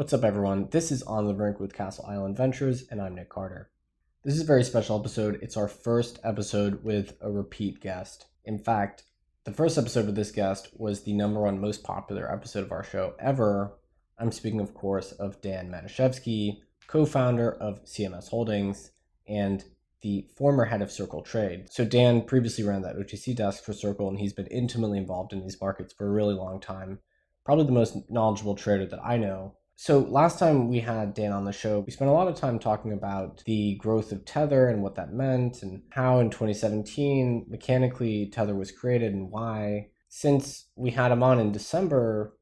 What's up, everyone? This is On the Brink with Castle Island Ventures, and I'm Nick Carter. This is a very special episode. It's our first episode with a repeat guest. In fact, the first episode with this guest was the #1 most popular episode of our show ever. I'm speaking, of course, of Dan Matuszewski, co-founder of CMS Holdings and the former head of Circle Trade. So Dan previously ran that OTC desk for Circle, and he's been intimately involved in these markets for a really long time. Probably the most knowledgeable trader that I know. So last time we had Dan on the show, we spent a lot of time talking about the growth of Tether and what that meant and how in 2017 mechanically Tether was created and why. Since we had him on in December,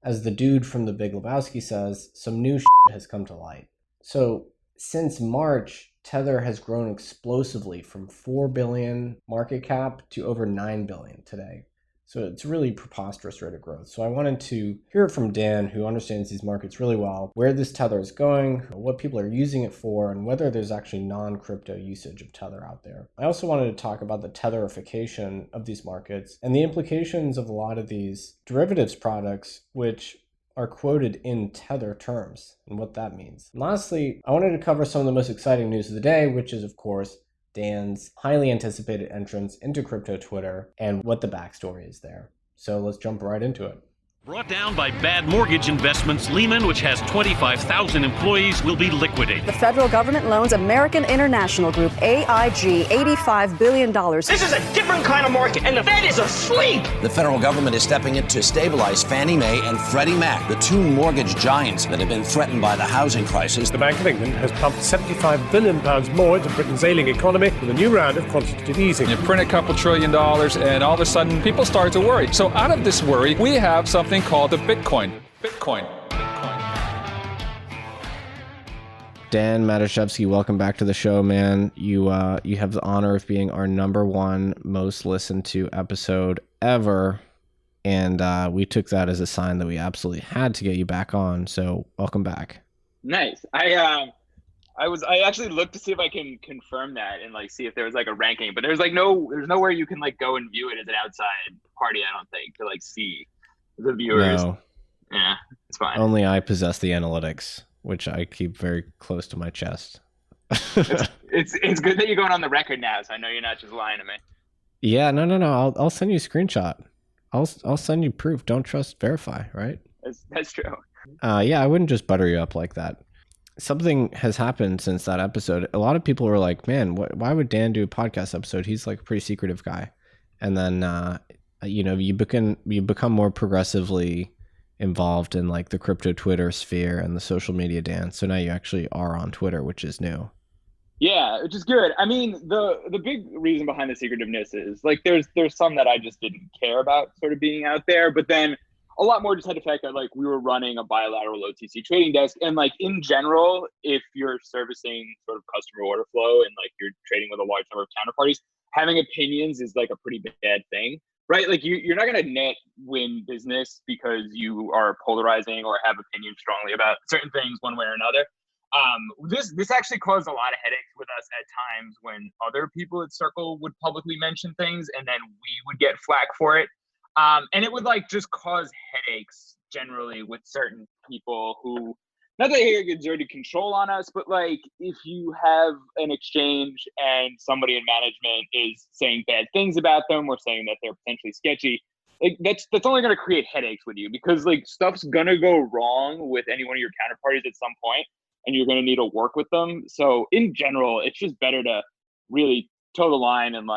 as the dude from The Big Lebowski says, some new shit has come to light. So since March, Tether has grown explosively from 4 billion market cap to over 9 billion today. So it's a really preposterous rate of growth. So I wanted to hear it from Dan, who understands these markets really well, where this Tether is going, what people are using it for, and whether there's actually non-crypto usage of Tether out there. I also wanted to talk about the Tetherification of these markets and the implications of a lot of these derivatives products, which are quoted in Tether terms and what that means. And lastly, I wanted to cover some of the most exciting news of the day, which is, of course, Dan's highly anticipated entrance into crypto Twitter and what the backstory is there. So let's jump right into it. Brought down by bad mortgage investments, Lehman, which has 25,000 employees, will be liquidated. The federal government loans American International Group, AIG, $85 billion. This is a different kind of market, and the Fed is asleep. The federal government is stepping in to stabilize Fannie Mae and Freddie Mac, the two mortgage giants that have been threatened by the housing crisis. The Bank of England has pumped £75 billion more into Britain's ailing economy with a new round of quantitative easing. You print a couple $1 trillion, and all of a sudden, people start to worry. So out of this worry, we have something called the Bitcoin. Dan Matuszewski, welcome back to the show, man. You have the honor of being our #1 most listened to episode ever, and we took that as a sign that we absolutely had to get you back on. So welcome back. Nice. I actually looked to see if I can confirm that and see if there was a ranking, but there's nowhere you can go and view it as an outside party. I don't think to see the viewers. No. Yeah, it's fine. Only I possess the analytics, which I keep very close to my chest. It's good that you're going on the record now, so I know you're not just lying to me. Yeah, no. I'll send you a screenshot. I'll send you proof. Don't trust, verify. Right? That's true. Yeah, I wouldn't just butter you up like that. Something has happened since that episode. A lot of people were like, "Man, why would Dan do a podcast episode? He's a pretty secretive guy." And then you become more progressively involved in the crypto Twitter sphere and the social media dance. So now you actually are on Twitter, which is new. Yeah, which is good. I mean, the big reason behind the secretiveness is there's some that I just didn't care about sort of being out there, but then a lot more just had the fact that we were running a bilateral OTC trading desk, and in general, if you're servicing sort of customer order flow and you're trading with a large number of counterparties, having opinions is a pretty bad thing. Right, you're not going to net win business because you are polarizing or have opinions strongly about certain things one way or another. This actually caused a lot of headaches with us at times when other people at Circle would publicly mention things, and then we would get flack for it. And it would just cause headaches generally with certain people who, not that they exerted control on us, but if you have an exchange and somebody in management is saying bad things about them or saying that they're potentially sketchy, that's only going to create headaches with you, because stuff's going to go wrong with any one of your counterparties at some point, and you're going to need to work with them. So in general, it's just better to really toe the line and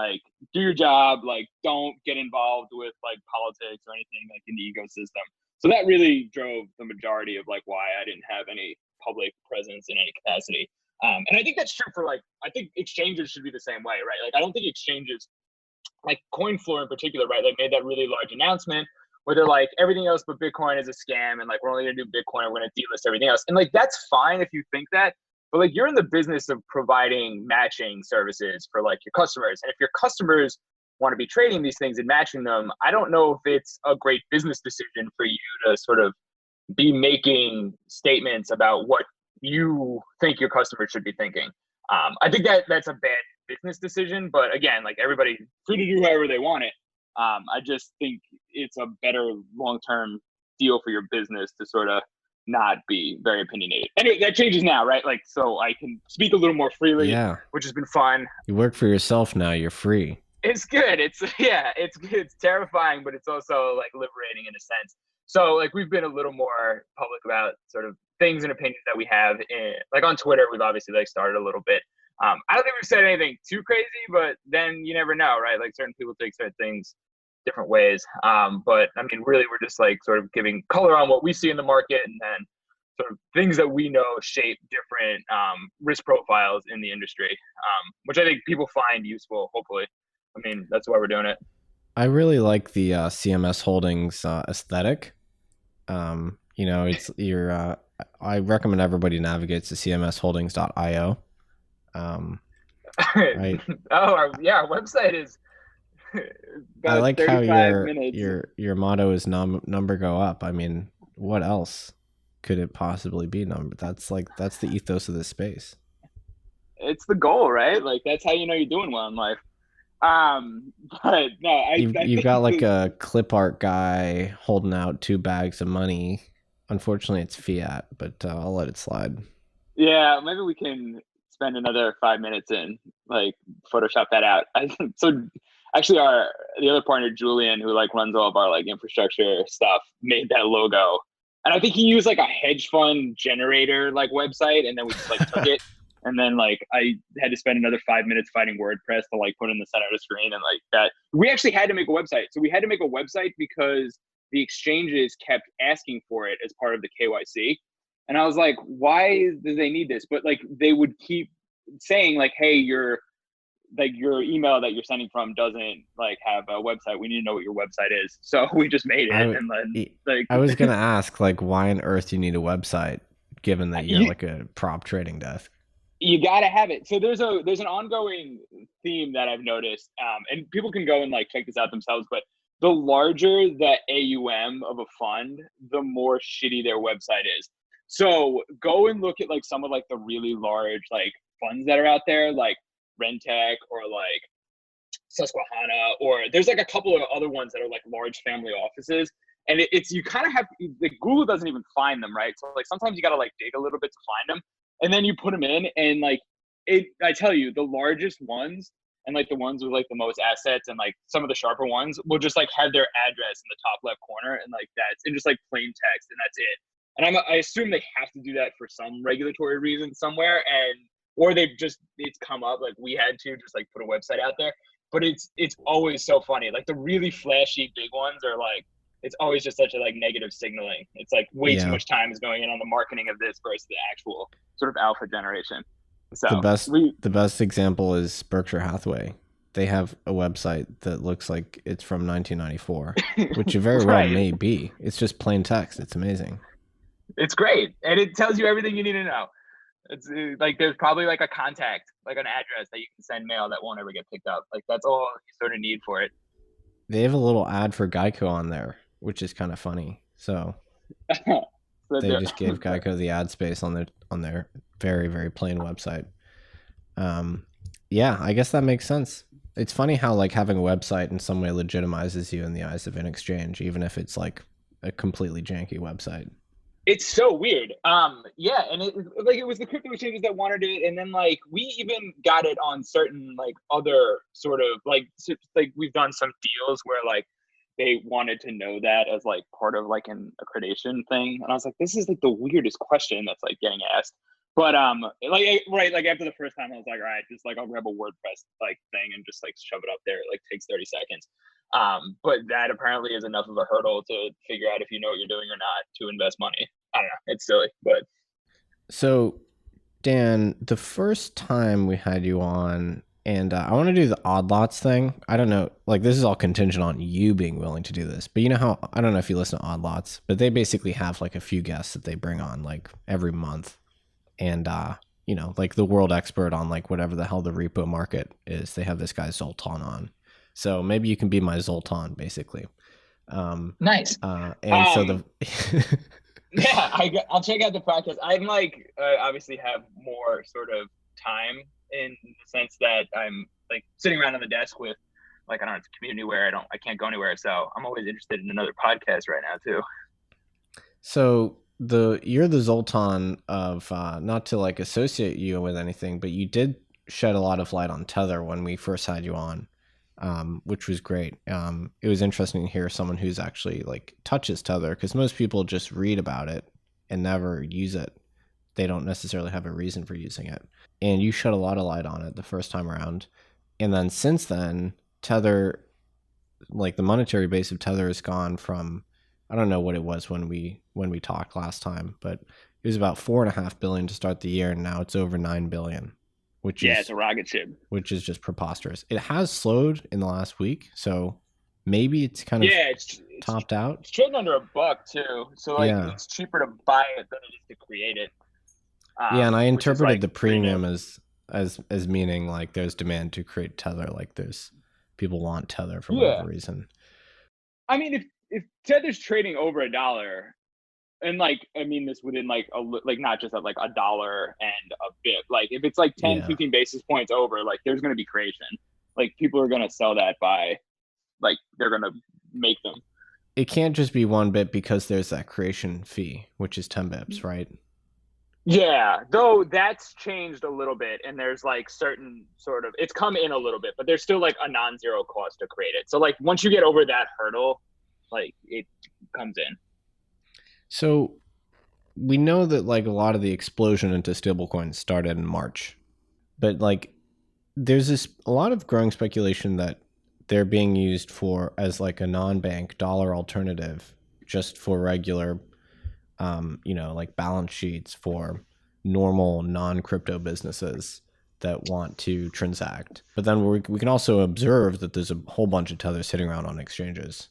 do your job. Don't get involved with politics or anything in the ecosystem. So that really drove the majority of why I didn't have any public presence in any capacity. And I think that's true for I think exchanges should be the same way, right? I don't think exchanges, CoinFloor in particular, right? Made that really large announcement where they're everything else but Bitcoin is a scam, and we're only gonna do Bitcoin, and we're gonna delist everything else. And that's fine if you think that, but you're in the business of providing matching services for your customers. And if your customers want to be trading these things and matching them, I don't know if it's a great business decision for you to sort of be making statements about what you think your customers should be thinking. I think that's a bad business decision, but again, everybody free to do however they want it. I just think it's a better long-term deal for your business to sort of not be very opinionated. Anyway, that changes now, right? Like, so I can speak a little more freely, which has been fun. You work for yourself now. You're free. It's good. It's it's terrifying, but it's also like liberating in a sense. So like we've been a little more public about sort of things and opinions that we have like on Twitter. We've obviously like started a little bit. I don't think we've said anything too crazy, but then you never know, right? Like certain people take certain things different ways. But I mean, really, we're just like sort of giving color on what we see in the market, and then sort of things that we know shape different risk profiles in the industry, which I think people find useful, hopefully. I mean, that's why we're doing it. I really like the CMS Holdings aesthetic. It's I recommend everybody navigates to cmsholdings.io. Right. Our website is. I like how your motto is number go up. I mean, what else could it possibly be? Number. That's the ethos of this space. It's the goal, right? Like that's how you know you're doing well in life. But no, you've got like a clip art guy holding out 2 bags of money. Unfortunately, it's fiat, but I'll let it slide. Yeah, maybe we can spend another 5 minutes and like Photoshop that out. So actually, the other partner Julian, who like runs all of our like infrastructure stuff, made that logo, and I think he used like a hedge fund generator like website, and then we just like took it. And then like I had to spend another 5 minutes fighting WordPress to like put in the center of the screen and like that. We actually had to make a website. So we had to make a website because the exchanges kept asking for it as part of the KYC. And I was like, why do they need this? But like they would keep saying like, hey, your email that you're sending from doesn't like have a website. We need to know what your website is. So we just made it. And then like I was gonna ask like why on earth do you need a website given that you're like a prop trading desk? You gotta have it. So there's an ongoing theme that I've noticed, and people can go and like check this out themselves. But the larger the AUM of a fund, the more shitty their website is. So go and look at like some of like the really large like funds that are out there, like Rentec or like Susquehanna, or there's like a couple of other ones that are like large family offices. And it's you kind of have like Google doesn't even find them, right? So like sometimes you gotta like dig a little bit to find them. And then you put them in and like I tell you, the largest ones and like the ones with like the most assets and like some of the sharper ones will just like have their address in the top left corner and like that's and just like plain text and that's it. And I assume they have to do that for some regulatory reason somewhere, or it's come up like we had to just like put a website out there. But it's always so funny. Like the really flashy big ones are like it's always just such a like negative signaling. It's like way too much time is going in on the marketing of this versus the actual sort of alpha generation. So the best example is Berkshire Hathaway. They have a website that looks like it's from 1994, which it very well may be. It's just plain text. It's amazing. It's great, and it tells you everything you need to know. It's like there's probably like a contact, like an address that you can send mail that won't ever get picked up. Like that's all you sort of need for it. They have a little ad for Geico on there, which is kind of funny. So they just gave Geico the ad space on their very, very plain website. Yeah, I guess that makes sense. It's funny how like having a website in some way legitimizes you in the eyes of an exchange, even if it's like a completely janky website. It's so weird. Yeah, and it was the crypto exchanges that wanted it, and then like we even got it on certain like other sort of like we've done some deals where like they wanted to know that as like part of like an accreditation thing, and I was like, this is like the weirdest question that's like getting asked. But like after the first time, I was like, all right, just like I'll grab a WordPress like thing and just like shove it up there. It like takes 30 seconds. But that apparently is enough of a hurdle to figure out if you know what you're doing or not to invest money. I don't know. It's silly, but. So, Dan, the first time we had you on, and I want to do the odd lots thing. I don't know, like this is all contingent on you being willing to do this. But you know how, I don't know if you listen to odd lots, but they basically have like a few guests that they bring on like every month. And, you know, like the world expert on like whatever the hell the repo market is. They have this guy Zoltan on. So maybe you can be my Zoltan, basically. Nice. And so the yeah, I'll check out the podcast. I'm like obviously have more sort of time in the sense that I'm like sitting around on the desk with like I don't know, it's a community where I can't go anywhere. So I'm always interested in another podcast right now too. So you're the Zoltan of not to like associate you with anything, but you did shed a lot of light on Tether when we first had you on, which was great. It was interesting to hear someone who's actually like touches Tether, because most people just read about it and never use it. They don't necessarily have a reason for using it. And you shed a lot of light on it the first time around. And then since then, Tether, like the monetary base of Tether has gone from, I don't know what it was when we talked last time, but it was about $4.5 billion to start the year, and now it's over $9 billion, which is, it's a rocket ship, which is just preposterous. It has slowed in the last week, so maybe it's kind of it's topped out. It's trading under $1 too, so like it's cheaper to buy it than it is to create it. And I interpreted the premium as meaning like there's demand to create Tether, like there's people want Tether for whatever reason. I mean, if Tether's trading over $1, and like I mean this within like not just at like $1 and a bit, like if it's like 10, 15 basis points over, like there's going to be creation. Like people are going to sell that by, like they're going to make them. It can't just be 1 bit because there's that creation fee, which is 10 bips, right? Yeah, though that's changed a little bit, and there's like certain sort of, it's come in a little bit, but there's still like a non-zero cost to create it. So like once you get over that hurdle, like it comes in. So we know that like a lot of the explosion into stablecoins started in March, but like there's a lot of growing speculation that they're being used for as like a non-bank dollar alternative, just for regular like balance sheets for normal non-crypto businesses that want to transact. But then we can also observe that there's a whole bunch of Tether sitting around on exchanges.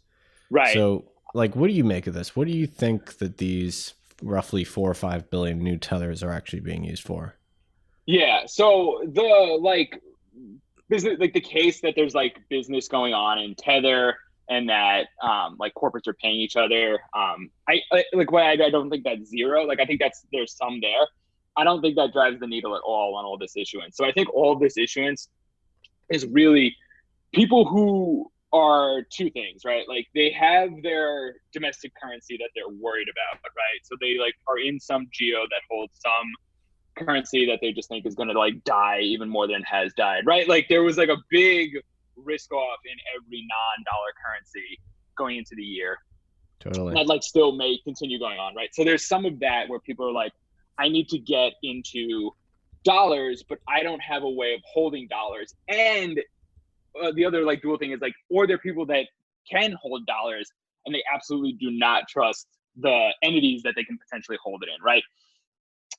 Right. So like, what do you make of this? What do you think that these roughly 4 or 5 billion new Tethers are actually being used for? Yeah. So the like business, like the case that there's like business going on in Tether, and that like corporates are paying each other. I don't think that's zero. Like I think there's some there. I don't think that drives the needle at all on all this issuance. So I think all this issuance is really people who are two things, right? Like they have their domestic currency that they're worried about, right? So they like are in some geo that holds some currency that they just think is going to like die even more than it has died, right? Like there was like a big risk off in every non-dollar currency going into the year. Totally. That like still may continue going on, right? So there's some of that where people are like, I need to get into dollars, but I don't have a way of holding dollars. And the other like dual thing is like, or there are people that can hold dollars and they absolutely do not trust the entities that they can potentially hold it in, right?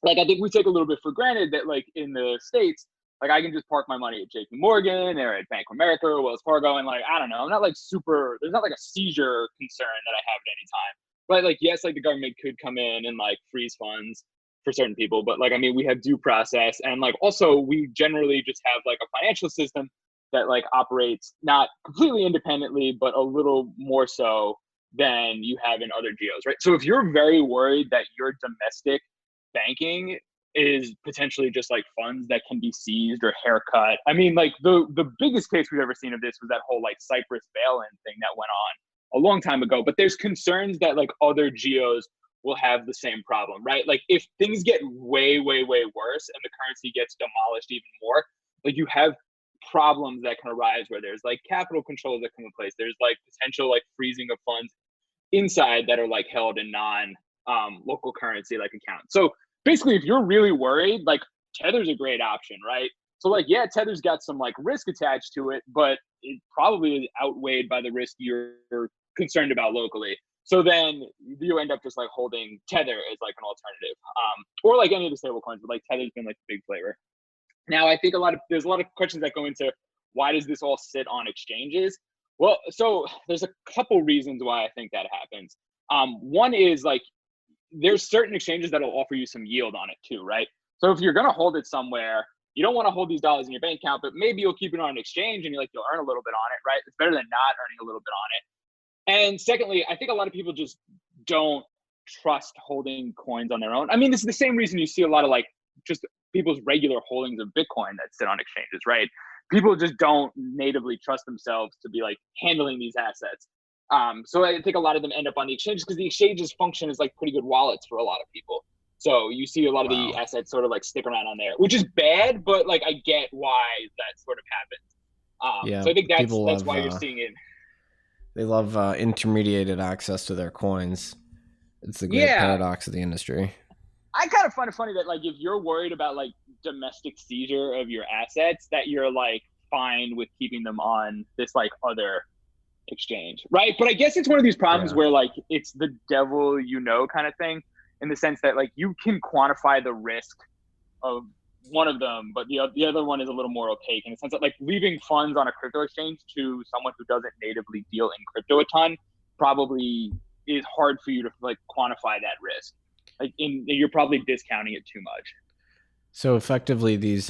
Like I think we take a little bit for granted that like in the States, like I can just park my money at JP Morgan or at Bank of America or Wells Fargo, and like I don't know, I'm not like there's not like a seizure concern that I have at any time. But like yes, like the government could come in and like freeze funds for certain people, but like I mean we have due process, and like also we generally just have like a financial system that like operates not completely independently, but a little more so than you have in other geos, right? So if you're very worried that your domestic banking is potentially just like funds that can be seized or haircut. I mean, like the biggest case we've ever seen of this was that whole like Cyprus bail-in thing that went on a long time ago. But there's concerns that like other geos will have the same problem, right? Like if things get way, way, way worse and the currency gets demolished even more, like you have problems that can arise where there's like capital controls that come in place. There's like potential like freezing of funds inside that are like held in local currency like accounts. So basically, if you're really worried, like Tether's a great option, right? So like, yeah, Tether's got some like risk attached to it, but it probably is outweighed by the risk you're concerned about locally. So then you end up just like holding Tether as like an alternative, or like any of the stable coins, but like Tether's been like the big flavor. Now, I think there's a lot of questions that go into why does this all sit on exchanges? Well, so there's a couple reasons why I think that happens. One is like, there's certain exchanges that'll offer you some yield on it too, right? So if you're going to hold it somewhere, you don't want to hold these dollars in your bank account, but maybe you'll keep it on an exchange and you'll earn a little bit on it, right? It's better than not earning a little bit on it. And secondly, I think a lot of people just don't trust holding coins on their own. I mean, this is the same reason you see a lot of like just people's regular holdings of Bitcoin that sit on exchanges, right? People just don't natively trust themselves to be like handling these assets. So I think a lot of them end up on the exchanges because the exchanges function as like pretty good wallets for a lot of people. So you see a lot of the assets sort of like stick around on there, which is bad, but like I get why that sort of happens. So I think that's why you're seeing it. They love intermediated access to their coins. It's the great paradox of the industry. I kind of find it funny that like if you're worried about like domestic seizure of your assets, that you're like fine with keeping them on this like other exchange, right? But I guess it's one of these problems where like it's the devil kind of thing, in the sense that like you can quantify the risk of one of them, but the other one is a little more opaque, in the sense that like leaving funds on a crypto exchange to someone who doesn't natively deal in crypto a ton probably is hard for you to like quantify that risk. Like you're probably discounting it too much. So effectively, these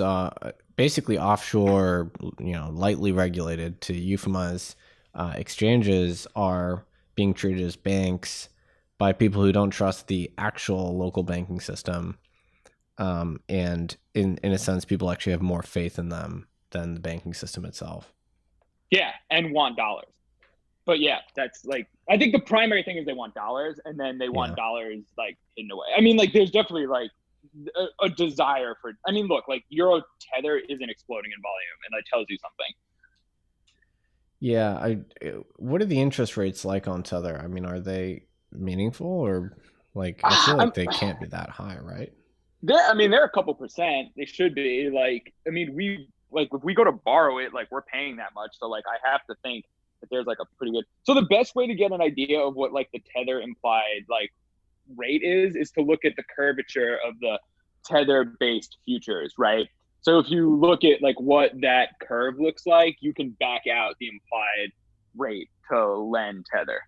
basically offshore, lightly regulated, to euphemize, exchanges are being treated as banks by people who don't trust the actual local banking system. And in a sense, people actually have more faith in them than the banking system itself. Yeah, and want dollars. But yeah, that's like, I think the primary thing is they want dollars, and then they want dollars like hidden away. I mean, like there's definitely like a desire for, I mean, look, like Euro Tether isn't exploding in volume, and that tells you something. Yeah, what are the interest rates like on Tether? I mean, are they meaningful, or like I feel like they can't be that high, right? They're a couple percent. They should be. Like, I mean, if we go to borrow it, like we're paying that much. So like I have to think that there's like a pretty good. So the best way to get an idea of what like the Tether implied like rate is to look at the curvature of the Tether based futures, right? So if you look at like what that curve looks like, you can back out the implied rate to lend Tether.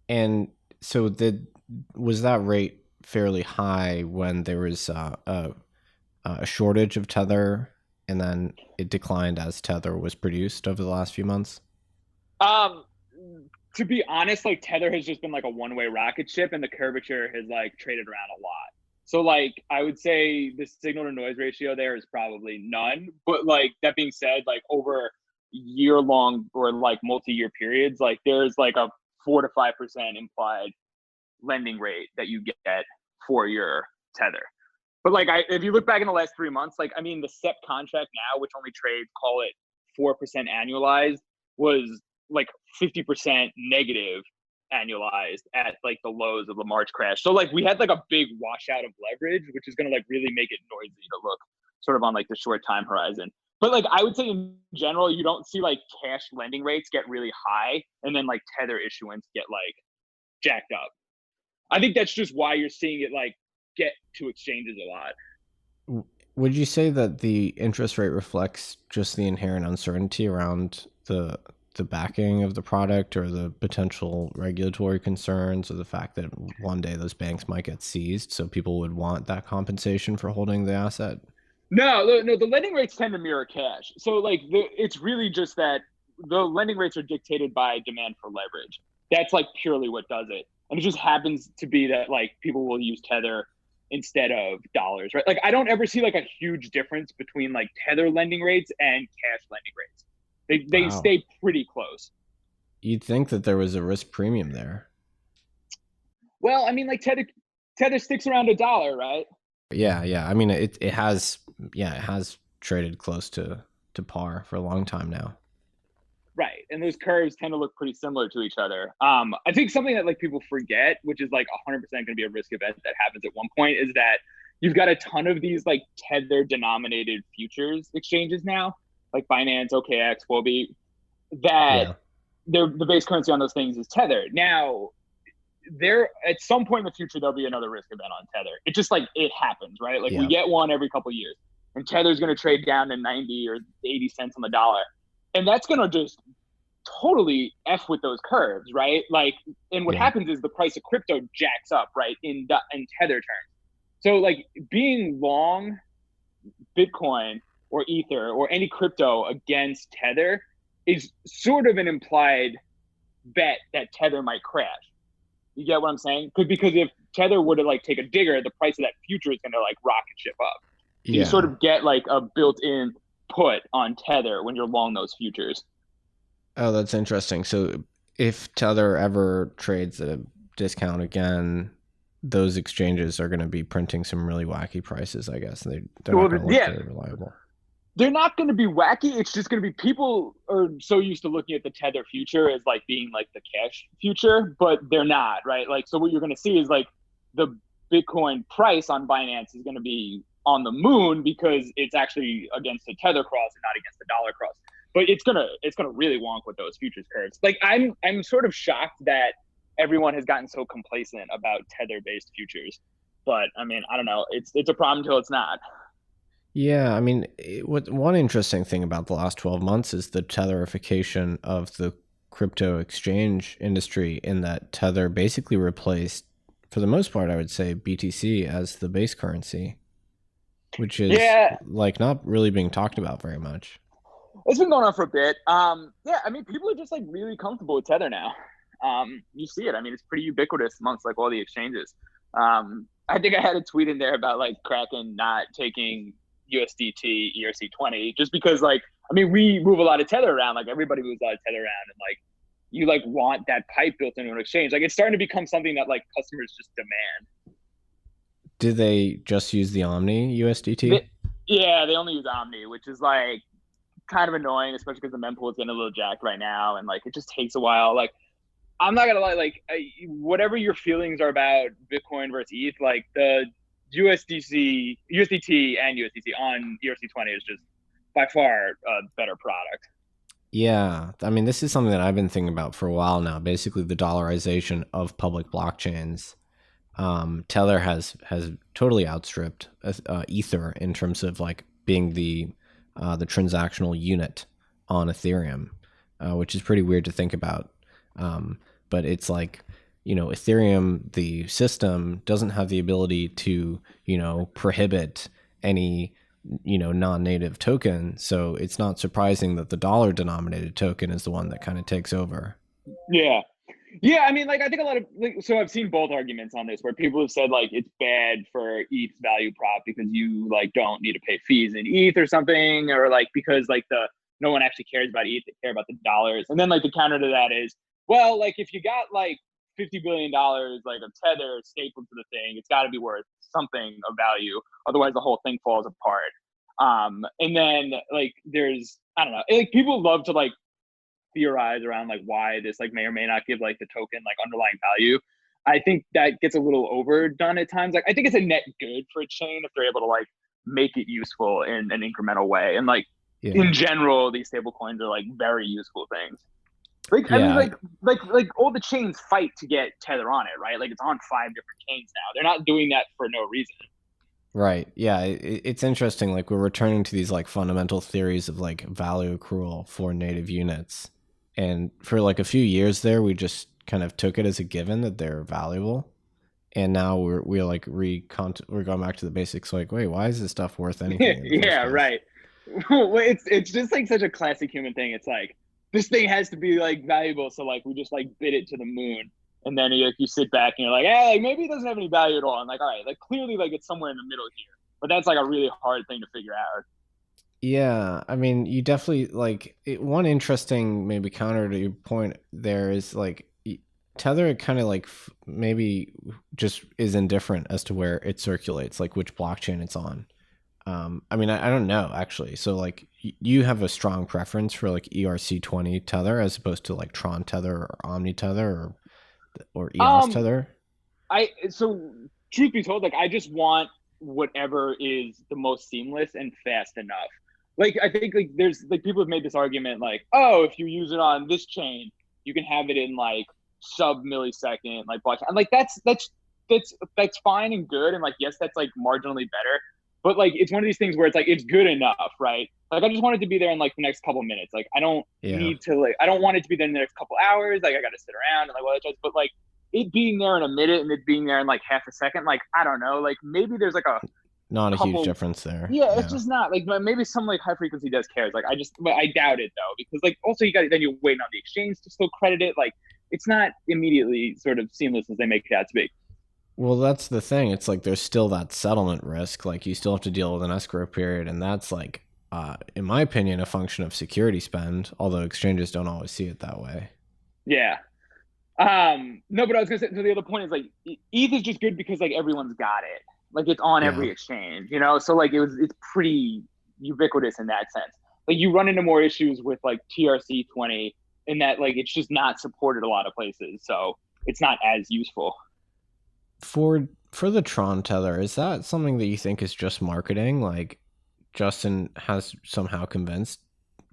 And so was that rate fairly high when there was a shortage of Tether, and then it declined as Tether was produced over the last few months? To be honest, like Tether has just been like a one-way rocket ship, and the curvature has like traded around a lot. So like I would say the signal to noise ratio there is probably none. But like that being said, like over year-long or like multi-year periods, like there's like a 4 to 5% implied lending rate that you get for your Tether. But like if you look back in the last 3 months, like I mean the SEP contract now, which only trades, call it 4% annualized, was like 50% negative annualized at like the lows of the March crash. So like we had like a big washout of leverage, which is going to like really make it noisy to look sort of on like the short time horizon. But like I would say in general, you don't see like cash lending rates get really high and then like Tether issuance get like jacked up. I think that's just why you're seeing it like get to exchanges a lot. Would you say that the interest rate reflects just the inherent uncertainty around the backing of the product, or the potential regulatory concerns, or the fact that one day those banks might get seized, so people would want that compensation for holding the asset? No, the lending rates tend to mirror cash. So like it's really just that the lending rates are dictated by demand for leverage. That's like purely what does it. And it just happens to be that like people will use Tether instead of dollars, right? Like I don't ever see like a huge difference between like Tether lending rates and cash lending rates. They stay pretty close. You'd think that there was a risk premium there. Well, I mean, like Tether sticks around $1, right? Yeah. I mean, it has traded close to par for a long time now. Right, and those curves tend to look pretty similar to each other. I think something that like people forget, which is like 100% going to be a risk event that happens at one point, is that you've got a ton of these like Tether-denominated futures exchanges now, like Binance, OKX, Huobi, that the base currency on those things is Tether. Now, at some point in the future, there'll be another risk event on Tether. It just like it happens, right? Like we get one every couple of years, and Tether's going to trade down to 90 or 80 cents on the dollar. And that's going to just totally F with those curves, right? Like, and what happens is the price of crypto jacks up, right, in Tether terms. So like being long Bitcoin or Ether or any crypto against Tether is sort of an implied bet that Tether might crash. You get what I'm saying? Because if Tether were to like take a digger, the price of that future is going to like rocket ship up. So you sort of get like a built-in put on Tether when you're long those futures. Oh, that's interesting. So if Tether ever trades at a discount again, those exchanges are going to be printing some really wacky prices, I guess. They're not going to look very reliable. They're not going to be wacky. It's just going to be, people are so used to looking at the Tether future as like being like the cash future, but they're not, right? Like, so what you're going to see is like the Bitcoin price on Binance is going to be on the moon because it's actually against the Tether cross and not against the dollar cross. But it's gonna really wonk with those futures curves. Like I'm sort of shocked that everyone has gotten so complacent about Tether-based futures. But I mean, I don't know. It's a problem until it's not. Yeah, I mean, one interesting thing about the last 12 months is the tetherification of the crypto exchange industry, in that Tether basically replaced, for the most part, I would say, BTC as the base currency, which is like not really being talked about very much. It's been going on for a bit. Yeah, I mean, people are just like really comfortable with Tether now. You see it. I mean, it's pretty ubiquitous amongst like all the exchanges. I think I had a tweet in there about like Kraken not taking USDT ERC20 just because, like, I mean, we move a lot of Tether around. Like everybody moves a lot of Tether around, and like you like want that pipe built into an exchange. Like it's starting to become something that like customers just demand. Do they just use the Omni USDT? They only use Omni, which is like kind of annoying, especially because the mempool is getting a little jacked right now, and like it just takes a while. Like I'm not gonna lie, like whatever your feelings are about Bitcoin versus ETH, like the USDT and USDT on ERC20 is just by far a better product. Yeah, I mean, this is something that I've been thinking about for a while now. Basically, the dollarization of public blockchains. Tether has totally outstripped Ether in terms of like being the transactional unit on Ethereum, which is pretty weird to think about. But it's like, you know, Ethereum, the system, doesn't have the ability to, you know, prohibit any, you know, non-native token. So it's not surprising that the dollar-denominated token is the one that kind of takes over. Yeah. Yeah, I mean, like, I think a lot of, like, so I've seen both arguments on this where people have said, like, it's bad for ETH's value prop because you, like, don't need to pay fees in ETH or something, or, like, because, like, no one actually cares about ETH, they care about the dollars. And then, like, the counter to that is, well, like, if you got, like, $50 billion, like, of Tether stapled to the thing, it's got to be worth something of value. Otherwise, the whole thing falls apart. And then, like, there's, I don't know, like, people love to, like, theorize around like why this like may or may not give like the token like underlying value. I think that gets a little overdone at times. Like I think it's a net good for a chain if they're able to like make it useful in an incremental way. And like in general, these stable coins are like very useful things. Like I mean like all the chains fight to get Tether on it, right? Like it's on 5 different chains now. They're not doing that for no reason. Right. Yeah. It's interesting. Like we're returning to these like fundamental theories of like value accrual for native units. And for like a few years there, we just kind of took it as a given that they're valuable. And now we're going back to the basics. Like, wait, why is this stuff worth anything? Yeah, right. It's just like such a classic human thing. It's like, this thing has to be like valuable. So like, we just like bid it to the moon. And then you sit back and you're like, hey, like, maybe it doesn't have any value at all. I'm like, all right, like clearly like it's somewhere in the middle here. But that's like a really hard thing to figure out. Yeah, I mean, you definitely like one interesting maybe counter to your point there is like Tether kind of like maybe just is indifferent as to where it circulates, like which blockchain it's on. I mean, I don't know actually. So like you have a strong preference for like ERC20 Tether as opposed to like Tron Tether or Omni Tether or EOS Tether? So truth be told, like I just want whatever is the most seamless and fast enough. Like I think like there's like people have made this argument like, oh, if you use it on this chain, you can have it in like sub millisecond like blockchain. And like that's fine and good, and like yes, that's like marginally better. But like it's one of these things where it's like it's good enough, right? Like I just want it to be there in like the next couple of minutes. Like I don't need to like I don't want it to be there in the next couple hours. Like I got to sit around and like well, but like it being there in a minute and it being there in like half a second, like I don't know, like maybe there's like a huge difference there. Yeah, it's just not like maybe some like high frequency does cares. Like I doubt it though, because like also then you're waiting on the exchange to still credit it. Like it's not immediately sort of seamless as they make it out to be. Well, that's the thing. It's like there's still that settlement risk. Like you still have to deal with an escrow period, and that's like, in my opinion, a function of security spend. Although exchanges don't always see it that way. Yeah, No, but I was gonna say, so the other point is like ETH is just good because like everyone's got it. Like it's on every exchange, you know? So like it's pretty ubiquitous in that sense. Like you run into more issues with like TRC20 in that like it's just not supported a lot of places. So it's not as useful. For the Tron tether, is that something that you think is just marketing? Like Justin has somehow convinced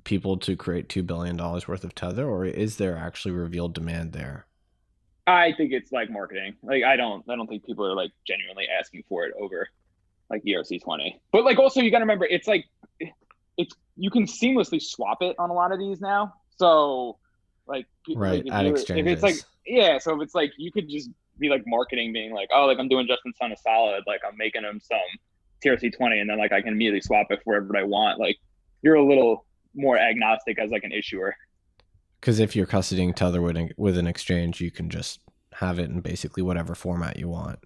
people to create $2 billion worth of tether, or is there actually revealed demand there? I think it's like marketing. Like I don't think people are like genuinely asking for it over like ERC20. But like also you got to remember it's you can seamlessly swap it on a lot of these now. So like right like at exchanges. if it's like yeah, so if it's like you could just be like marketing being like, oh, like I'm doing Justin Sun a solid, like I'm making him some TRC20 and then like I can immediately swap it for whatever I want. Like you're a little more agnostic as like an issuer. Because if you're custodying tether with an exchange, you can just have it in basically whatever format you want.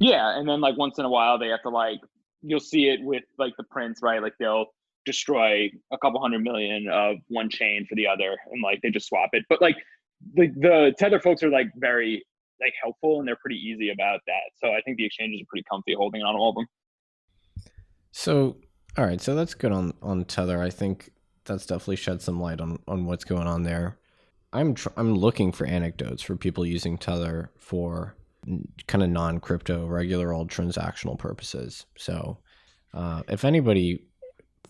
Yeah, and then like once in a while they have to like you'll see it with like the prints, right? Like they'll destroy a couple 100 million of one chain for the other, and like they just swap it. But like the tether folks are like very like helpful and they're pretty easy about that. So I think the exchanges are pretty comfy holding on all of them. So all right, so that's good on tether. I think that's definitely shed some light on what's going on there. I'm looking for anecdotes for people using tether for kind of non-crypto, regular old transactional purposes. So if anybody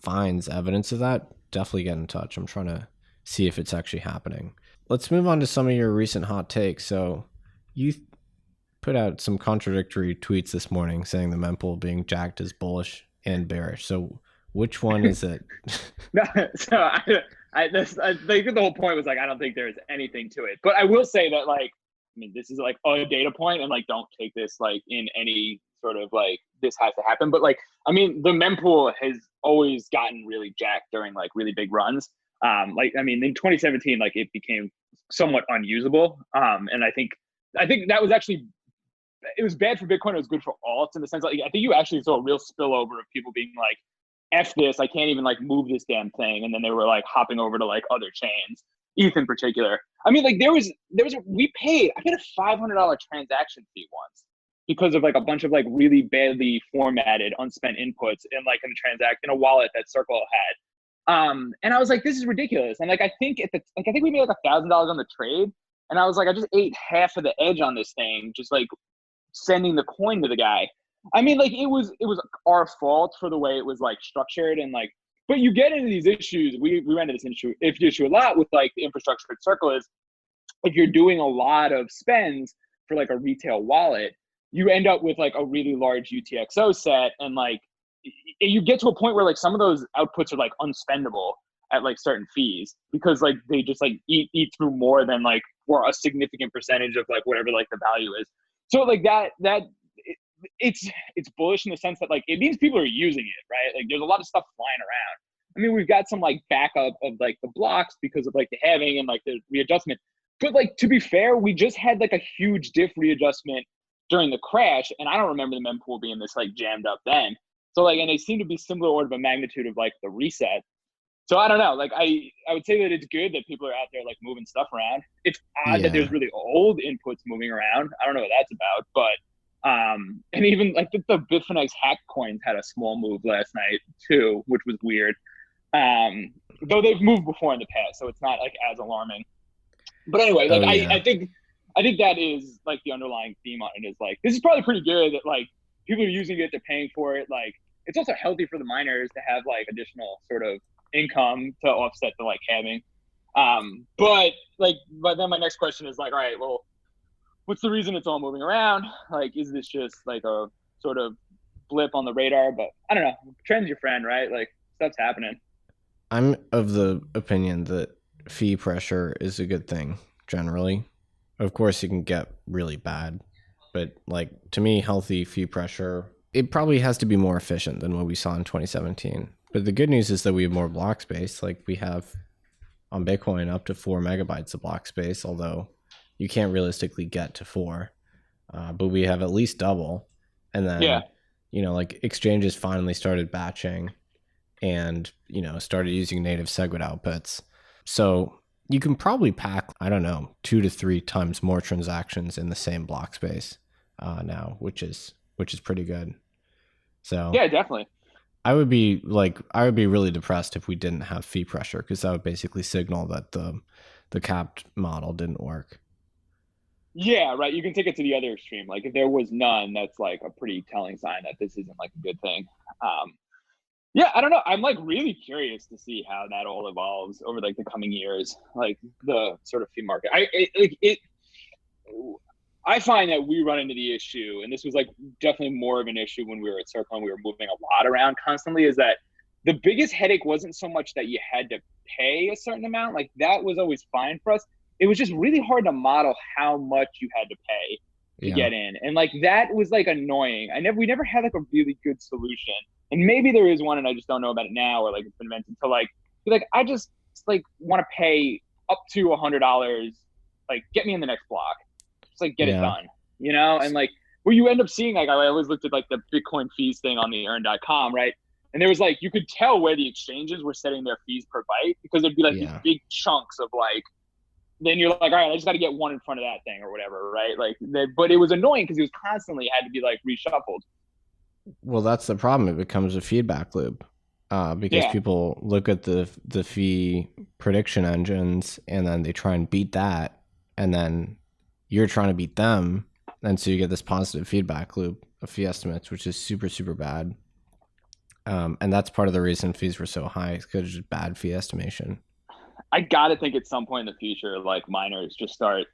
finds evidence of that, definitely get in touch. I'm trying to see if it's actually happening. Let's move on to some of your recent hot takes. So you put out some contradictory tweets this morning saying the mempool being jacked is bullish and bearish. So which one is it? No, so I think the whole point was like, I don't think there's anything to it. But I will say that like, I mean, this is like a data point and like, don't take this like in any sort of like, this has to happen. But like, I mean, the mempool has always gotten really jacked during like really big runs. Like, I mean, in 2017, like it became somewhat unusable. And I think that was actually, it was bad for Bitcoin. It was good for alts in the sense that like, I think you actually saw a real spillover of people being like, F this, I can't even like move this damn thing. And then they were like hopping over to like other chains, ETH in particular. I mean, like we paid, I paid a $500 transaction fee once because of like a bunch of like really badly formatted unspent inputs in a wallet that Circle had. And I was like, this is ridiculous. And like, I think we made like $1,000 on the trade. And I was like, I just ate half of the edge on this thing, just like sending the coin to the guy. I mean, like it was our fault for the way it was like structured and like, but you get into these issues. We ran into this issue a lot with like the infrastructure at Circle is if you're doing a lot of spends for like a retail wallet, you end up with like a really large UTXO set. And like, you get to a point where like some of those outputs are like unspendable at like certain fees because like they just like eat through more than like, or a significant percentage of like whatever like the value is. So like that it's bullish in the sense that like it means people are using it, right? Like there's a lot of stuff flying around. I mean, we've got some like backup of like the blocks because of like the halving and like the readjustment. But like to be fair, we just had like a huge diff readjustment during the crash, and I don't remember the mempool being this like jammed up then. So like, and they seem to be similar order of magnitude of like the reset. So I don't know. Like I would say that it's good that people are out there like moving stuff around. It's odd that there's really old inputs moving around. I don't know what that's about, but. And even like the Bitfinex hack coins had a small move last night too, which was weird. Though they've moved before in the past, so it's not like as alarming. But anyway, like I think that is like the underlying theme on it is like this is probably pretty good that like people are using it, they're paying for it. Like it's also healthy for the miners to have like additional sort of income to offset the like halving. But then my next question is like, all right, well, what's the reason it's all moving around? Like, is this just like a sort of blip on the radar? But I don't know. Trend's your friend, right? Like, stuff's happening. I'm of the opinion that fee pressure is a good thing, generally. Of course, it can get really bad. But, like, to me, healthy fee pressure, it probably has to be more efficient than what we saw in 2017. But the good news is that we have more block space. Like, we have, on Bitcoin, up to 4 megabytes of block space, although you can't realistically get to 4, but we have at least double. And then, you know, like exchanges finally started batching and, you know, started using native SegWit outputs. So you can probably pack, I don't know, 2 to 3 times more transactions in the same block space now, which is pretty good. So Yeah, definitely. I would be really depressed if we didn't have fee pressure, because that would basically signal that the capped model didn't work. Yeah, right. You can take it to the other extreme. Like if there was none, that's like a pretty telling sign that this isn't like a good thing. Yeah, I don't know. I'm like really curious to see how that all evolves over like the coming years, like the sort of fee market. I find that we run into the issue, and this was like definitely more of an issue when we were at Circle and we were moving a lot around constantly, is that the biggest headache wasn't so much that you had to pay a certain amount. Like that was always fine for us. It was just really hard to model how much you had to pay to get in. And like that was like annoying. We never had like a really good solution. And maybe there is one and I just don't know about it now, or like it's been invented to like be like, I just like want to pay up to $100, like get me in the next block. Just like get it done, you know? And like where you end up seeing, like I always looked at like the Bitcoin fees thing on the earn.com, right? And there was like, you could tell where the exchanges were setting their fees per byte, because there'd be like these big chunks of like, then you're like, all right, I just got to get one in front of that thing or whatever, right? Like, but it was annoying because it was constantly had to be like reshuffled. Well, that's the problem. It becomes a feedback loop because people look at the fee prediction engines and then they try and beat that, and then you're trying to beat them, and so you get this positive feedback loop of fee estimates, which is super, super bad. And that's part of the reason fees were so high, because it's just bad fee estimation. I gotta think at some point in the future, like miners just start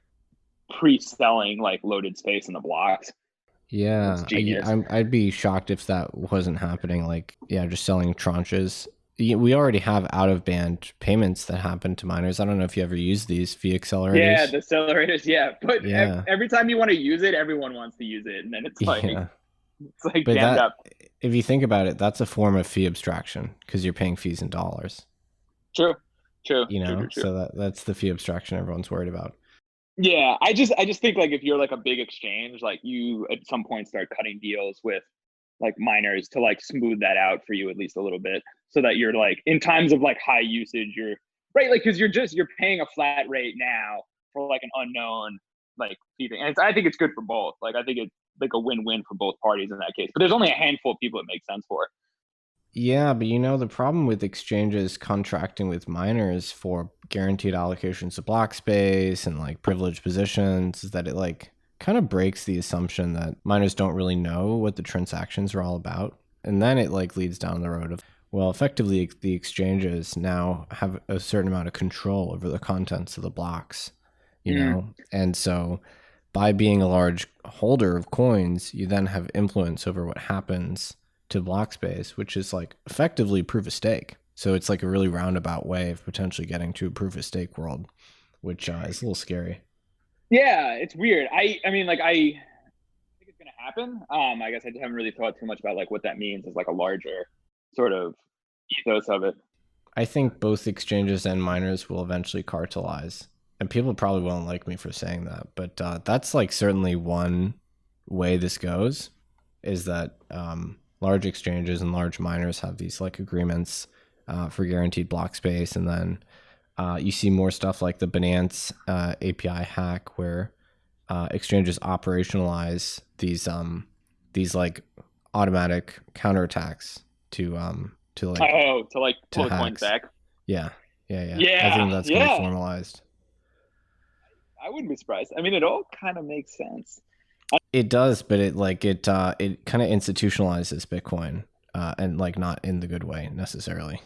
pre-selling like loaded space in the blocks. Yeah, I'd be shocked if that wasn't happening. Like, just selling tranches. We already have out-of-band payments that happen to miners. I don't know if you ever use these fee accelerators. Yeah, the accelerators. Yeah, but every time you want to use it, everyone wants to use it, and then it's like jammed up. If you think about it, that's a form of fee abstraction because you're paying fees in dollars. True. You know, true. So that's the fee abstraction everyone's worried about. Yeah, I just think like if you're like a big exchange, like you at some point start cutting deals with like miners to like smooth that out for you at least a little bit, so that you're like in times of like high usage, you're right, like because you're paying a flat rate now for like an unknown like fee thing, and I think it's good for both. Like I think it's like a win-win for both parties in that case. But there's only a handful of people it makes sense for. Yeah, but you know, the problem with exchanges contracting with miners for guaranteed allocations of block space and like privileged positions is that it like kind of breaks the assumption that miners don't really know what the transactions are all about. And then it like leads down the road of, well, effectively the exchanges now have a certain amount of control over the contents of the blocks, you know? And so by being a large holder of coins, you then have influence over what happens to block space, which is like effectively proof of stake. So it's like a really roundabout way of potentially getting to a proof of stake world, which is a little scary. Yeah, it's weird. I mean, like I think it's gonna happen. I guess I just haven't really thought too much about like what that means as like a larger sort of ethos of it. I think both exchanges and miners will eventually cartelize, and people probably won't like me for saying that, but that's like certainly one way this goes, is that large exchanges and large miners have these like agreements for guaranteed block space. And then you see more stuff like the Binance API hack, where exchanges operationalize these like automatic counterattacks to pull the coins back. Yeah. I think that's gonna be formalized. I wouldn't be surprised. I mean, it all kind of makes sense. It does, but it kind of institutionalizes Bitcoin, and like not in the good way necessarily.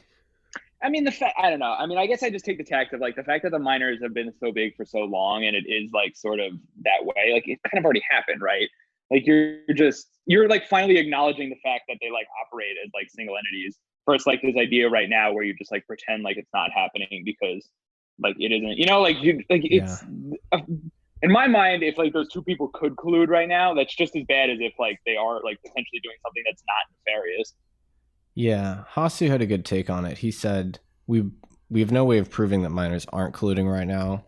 I mean, I don't know. I mean, I guess I just take the tact of like the fact that the miners have been so big for so long, and it is like sort of that way. Like it kind of already happened, right? Like you're like finally acknowledging the fact that they like operate as like single entities. First, like this idea right now where you just like pretend like it's not happening because like it isn't. You know, like it's. In my mind, if like those two people could collude right now, that's just as bad as if like they are like potentially doing something that's not nefarious. Yeah, Hasu had a good take on it. He said we have no way of proving that miners aren't colluding right now,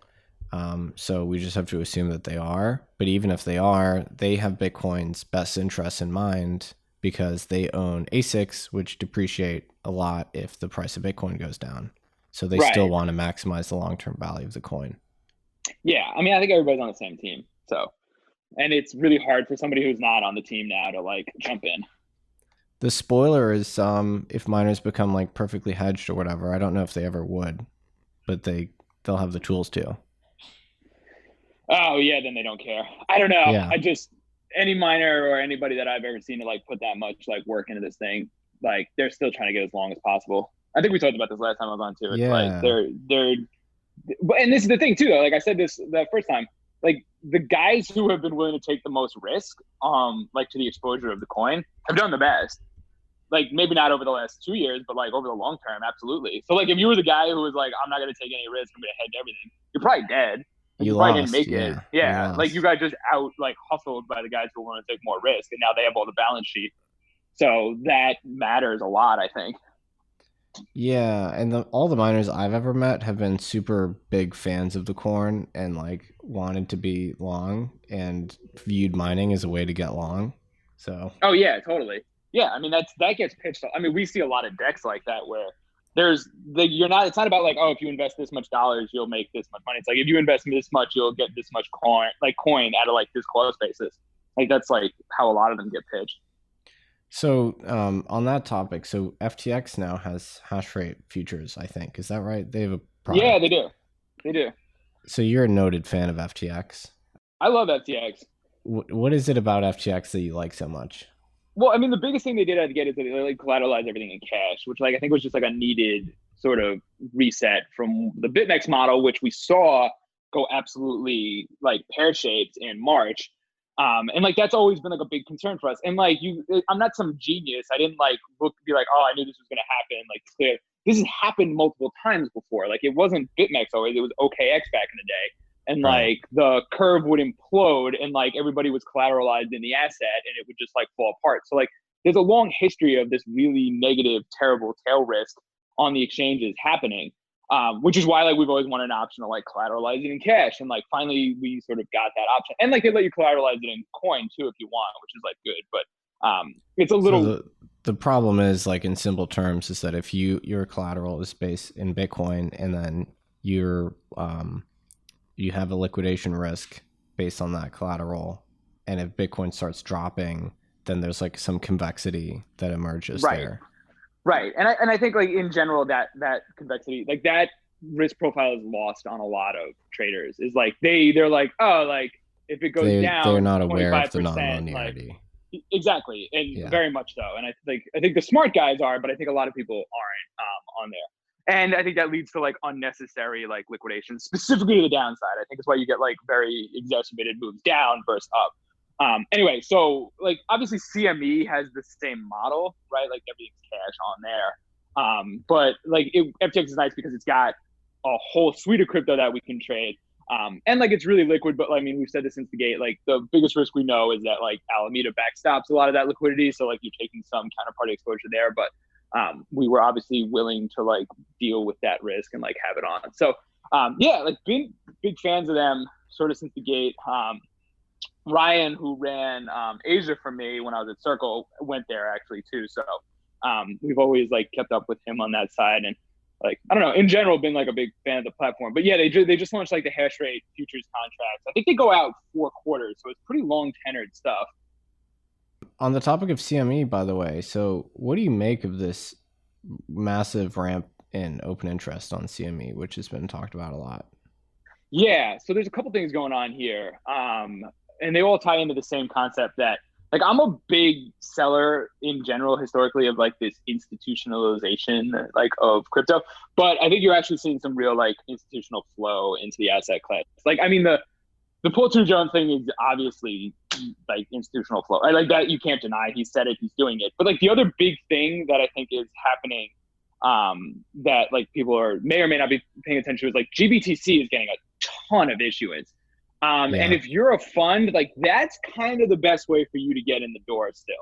so we just have to assume that they are. But even if they are, they have Bitcoin's best interests in mind because they own ASICs, which depreciate a lot if the price of Bitcoin goes down. So they still want to maximize the long-term value of the coin. Yeah, I mean, I think everybody's on the same team. So, and it's really hard for somebody who's not on the team now to like jump in. The spoiler is if miners become like perfectly hedged or whatever. I don't know if they ever would, but they'll have the tools to. Oh yeah, then they don't care. I don't know. Yeah. Any miner or anybody that I've ever seen to like put that much like work into this thing, like they're still trying to get as long as possible. I think we talked about this last time I was on too. It's like they're and this is the thing too, though. Like I said this that first time, like the guys who have been willing to take the most risk, like to the exposure of the coin, have done the best. Like maybe not over the last 2 years, but like over the long term, absolutely. So like if you were the guy who was like, I'm not going to take any risk, I'm going to hedge everything, you're probably dead. You probably didn't make it. Yeah. Like you got just out like hustled by the guys who want to take more risk, and now they have all the balance sheet. So that matters a lot, I think. Yeah, and all the miners I've ever met have been super big fans of the coin and like wanted to be long and viewed mining as a way to get long. So. Oh yeah, totally. Yeah, I mean that gets pitched. I mean, we see a lot of decks like that where it's not about like, oh, if you invest this much dollars, you'll make this much money. It's like if you invest this much, you'll get this much coin out of like this close basis. Like that's like how a lot of them get pitched. So on that topic, so FTX now has hash rate futures, I think. Is that right? They have a product. Yeah, they do. They do. So you're a noted fan of FTX. I love FTX. What is it about FTX that you like so much? Well, I mean, the biggest thing they did at the gate is that they like collateralized everything in cash, which like I think was just like a needed sort of reset from the BitMEX model, which we saw go absolutely like pear-shaped in March. And like that's always been like a big concern for us. And like I'm not some genius. I didn't like be like, oh, I knew this was gonna happen. Like clear. This has happened multiple times before. Like it wasn't BitMEX always, it was OKX back in the day. And like the curve would implode and like everybody was collateralized in the asset and it would just like fall apart. So like there's a long history of this really negative, terrible tail risk on the exchanges happening. Which is why like we've always wanted an option to like collateralize it in cash. And like finally we sort of got that option. And like they let you collateralize it in coin too if you want, which is like good. But it's a little so the problem is like in simple terms is that if your collateral is based in Bitcoin and then you have a liquidation risk based on that collateral, and if Bitcoin starts dropping, then there's like some convexity that emerges there. Right. And I think like in general that convexity, like that risk profile is lost on a lot of traders. Is like they're like, oh, like if it goes down, they're not aware of the non-linearity. Like, exactly. And very much so. And I think the smart guys are, but I think a lot of people aren't on there. And I think that leads to like unnecessary like liquidation, specifically to the downside. I think it's why you get like very exacerbated moves down versus up. Anyway, so like obviously CME has the same model, right? Like everything's cash on there. But like FTX is nice because it's got a whole suite of crypto that we can trade. And like it's really liquid, but I mean, we've said this since the gate, like the biggest risk we know is that like Alameda backstops a lot of that liquidity. So like you're taking some counterparty exposure there, but we were obviously willing to like deal with that risk and like have it on. So yeah, like been big fans of them sort of since the gate. Ryan, who ran Asia for me when I was at Circle, went there actually too. So we've always like kept up with him on that side, and like I don't know, in general, been like a big fan of the platform. But yeah, they just launched like the hash rate futures contracts. I think they go out 4 quarters, so it's pretty long tenured stuff. On the topic of CME, by the way, so what do you make of this massive ramp in open interest on CME, which has been talked about a lot? Yeah, so there's a couple things going on here. And they all tie into the same concept that like I'm a big seller in general historically of like this institutionalization like of crypto, but I think you're actually seeing some real like institutional flow into the asset class. Like I mean the Paul Jones thing is obviously like institutional flow. I like that, you can't deny. He said it, he's doing it. But like the other big thing that I think is happening that like people may or may not be paying attention to is like GBTC is getting a ton of issuance. And if you're a fund, like that's kind of the best way for you to get in the door still.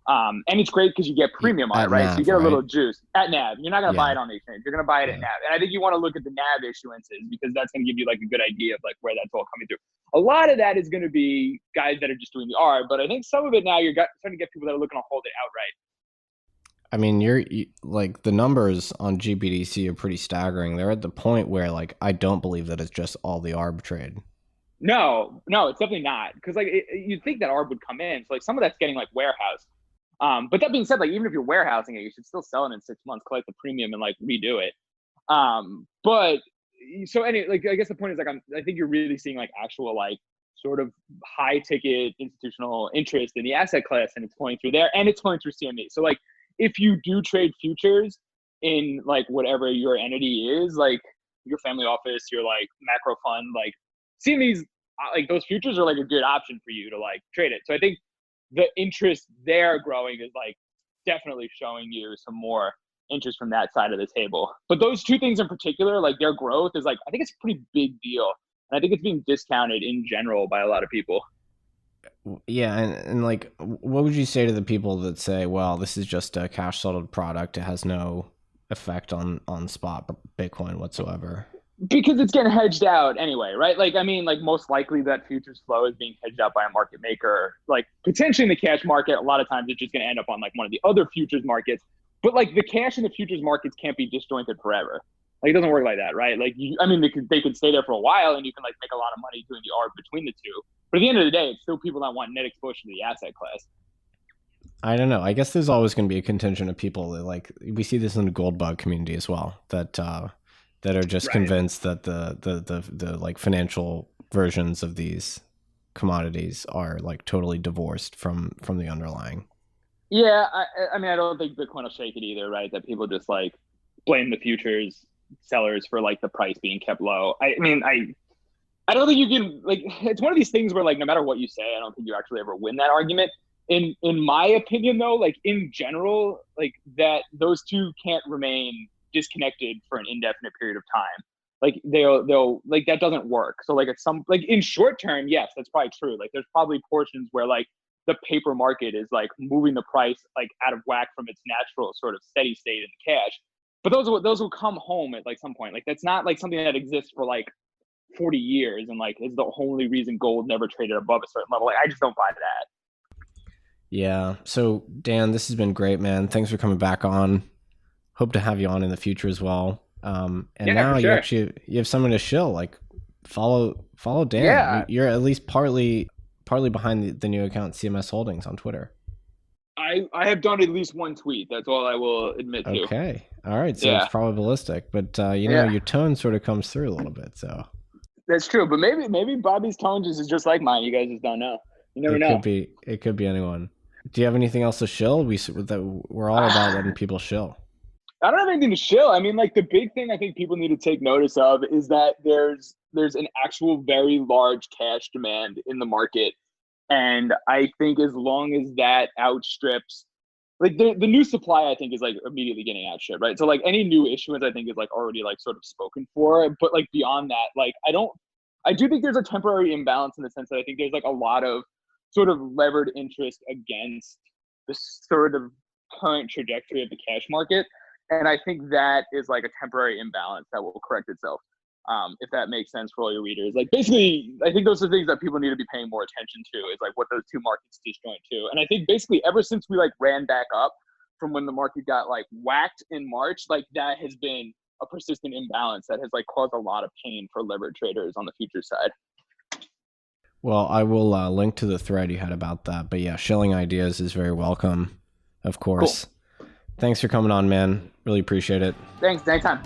And it's great because you get premium on it, right? NAV, so you get a little juice at NAV. You're not going to buy it on the exchange. You're going to buy it at NAV. And I think you want to look at the NAV issuances because that's going to give you like a good idea of like where that's all coming through. A lot of that is going to be guys that are just doing the R, but I think some of it now you're starting to get people that are looking to hold it outright. I mean, like the numbers on GBDC are pretty staggering. They're at the point where like I don't believe that it's just all the arb trade. No, it's definitely not. Because like you'd think that arb would come in. So like some of that's getting like warehoused. But that being said, like even if you're warehousing it, you should still sell it in 6 months, collect the premium, and like redo it. But so anyway, like I guess the point is like I think you're really seeing like actual like sort of high ticket institutional interest in the asset class, and it's going through there, and it's going through CME. So like if you do trade futures in like whatever your entity is, like your family office, your like macro fund, like CME's like those futures are like a good option for you to like trade it. So I think the interest there growing is like definitely showing you some more interest from that side of the table. But those two things in particular, like their growth is like, I think it's a pretty big deal. And I think it's being discounted in general by a lot of people. Yeah, and like, what would you say to the people that say, well, this is just a cash settled product, it has no effect on spot Bitcoin whatsoever? Because it's getting hedged out anyway, right? Like, I mean, like most likely that futures flow is being hedged out by a market maker, like potentially in the cash market. A lot of times it's just going to end up on like one of the other futures markets, but like the cash in the futures markets can't be disjointed forever. Like it doesn't work like that, right? Like, I mean, they could stay there for a while and you can like make a lot of money doing the arb between the two. But at the end of the day, it's still people that want net exposure to the asset class. I don't know. I guess there's always going to be a contingent of people that like, we see this in the gold bug community as well, that are just right, convinced that the like financial versions of these commodities are like totally divorced from the underlying. Yeah, I mean, I don't think Bitcoin will shake it either, right? That people just like blame the futures sellers for like the price being kept low. I mean, I don't think you can, like, it's one of these things where like no matter what you say, I don't think you actually ever win that argument. In my opinion, though, like in general, like that those two can't remain disconnected for an indefinite period of time. Like they'll like that doesn't work. So like at some like in short term, yes, that's probably true. Like there's probably portions where like the paper market is like moving the price like out of whack from its natural sort of steady state in the cash. But those will come home at like some point. Like that's not like something that exists for like 40 years and like is the only reason gold never traded above a certain level. Like I just don't buy that. Yeah. So Dan, this has been great, man. Thanks for coming back on. Hope to have you on in the future as well. And yeah, now sure, you have someone to shill. Like follow Dan. Yeah. You're at least partly behind the new account CMS Holdings on Twitter. I have done at least one tweet. That's all I will admit to. Okay. All right. So it's probabilistic, but you know, your tone sort of comes through a little bit. So that's true. But maybe Bobby's tone is just like mine. You guys just don't know. You never know. It could be anyone. Do you have anything else to shill? We're all about letting people shill. I don't have anything to shill. I mean, like the big thing I think people need to take notice of is that there's an actual very large cash demand in the market. And I think as long as that outstrips, like the new supply, I think is like immediately getting outstripped, right? So like any new issuance, I think is like already like sort of spoken for. But like beyond that, like I do think there's a temporary imbalance in the sense that I think there's like a lot of sort of levered interest against the sort of current trajectory of the cash market. And I think that is like a temporary imbalance that will correct itself. If that makes sense for all your readers. Like basically, I think those are things that people need to be paying more attention to is like what those two markets disjoint to. And I think basically ever since we like ran back up from when the market got like whacked in March, like that has been a persistent imbalance that has like caused a lot of pain for levered traders on the future side. Well, I will link to the thread you had about that. But yeah, shilling ideas is very welcome, of course. Cool. Thanks for coming on, man. Really appreciate it. Thanks. Anytime.